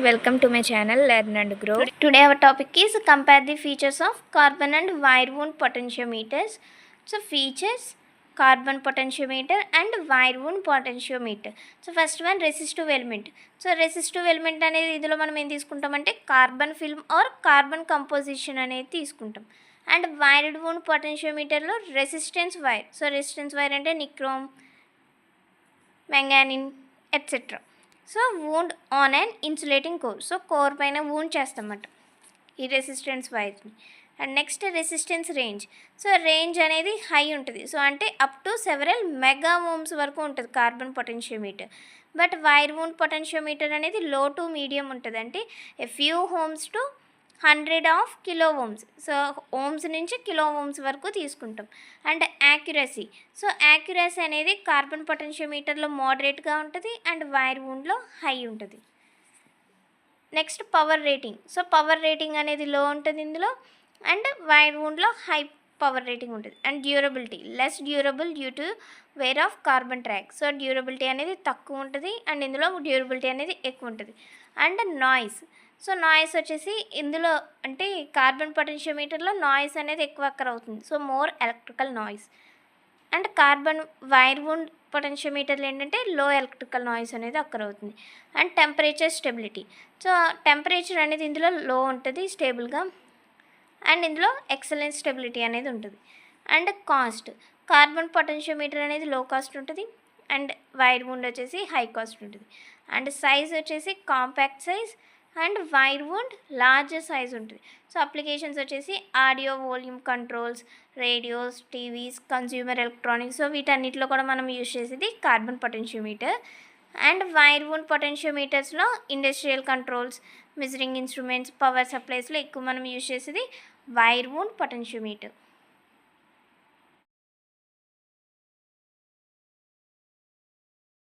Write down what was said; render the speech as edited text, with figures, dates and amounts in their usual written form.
Welcome to my channel Learn and Grow. Today our topic is compare the features of carbon and wire wound potentiometers. So features carbon potentiometer and wire wound potentiometer. So first one resistive element. So resistive element అనేది ఇందులో మనం ఏం తీసుకుంటామంటే carbon film or carbon composition అనేది తీసుకుంటాం. And wired wound పొటెన్షియోమీటర్లో resistance wire. So resistance wire అంటే nichrome, manganin etcetera. So wound on and insulating core. So core పైన వూండ్ చేస్తామన్నమాట ఈ రెసిస్టెన్స్ వైర్ని. And next resistance range. So range అనేది high ఉంటుంది. సో అంటే up to several mega ohms వరకు ఉంటుంది carbon potentiometer. But wire wound potentiometer అనేది లో టు మీడియం ఉంటుంది. అంటే a few ohms to 100 of kilo ohms. So ohms నుంచి kilo ohms వరకు తీసుకుంటాం. And accuracy. సో యాక్యురసీ అనేది కార్బన్ పొటెన్షియోమీటర్లో మోడరేట్గా ఉంటుంది అండ్ వైర్ వూండ్లో హై ఉంటుంది. Next power rating. So power rating అనేది లో ఉంటుంది ఇందులో అండ్ వైర్ వూండ్లో హై పవర్ రేటింగ్ ఉంటుంది. And durability less durable due to wear of carbon track. So durability అనేది తక్కువ ఉంటుంది అండ్ ఇందులో డ్యూరబిలిటీ అనేది ఎక్కువ ఉంటుంది. And noise. సో నాయిస్ వచ్చేసి ఇందులో అంటే కార్బన్ పొటెన్షియోమీటర్లో నాయిస్ అనేది ఎక్కువ అక్కర్ అవుతుంది. So more electrical noise. And carbon wire wound పొటెన్షియోమీటర్లు ఏంటంటే లో ఎలక్ట్రికల్ నాయిస్ అనేది అక్కర్ అవుతుంది. And temperature stability. So temperature అనేది ఇందులో లో ఉంటుంది స్టేబుల్గా అండ్ ఇందులో ఎక్సలెంట్ స్టెబిలిటీ అనేది ఉంటుంది. And cost. కార్బన్ పొటెన్షియోమీటర్ అనేది లో కాస్ట్ ఉంటుంది అండ్ వైర్ వూండ్ వచ్చేసి హై కాస్ట్ ఉంటుంది. అండ్ సైజ్ వచ్చేసి compact size and wire wound larger size ఉంటుంది. సో అప్లికేషన్స్ వచ్చేసి audio volume controls, radios, TVs, consumer electronics. So వీటన్నిటిలో కూడా మనం యూజ్ చేసేది carbon potentiometer. And wire wound పొటెన్షియోమీటర్స్లో industrial controls, measuring instruments, power సప్లైస్లో ఎక్కువ మనం యూజ్ చేసేది వైర్ వూండ్ పొటెన్షియోమీటర్.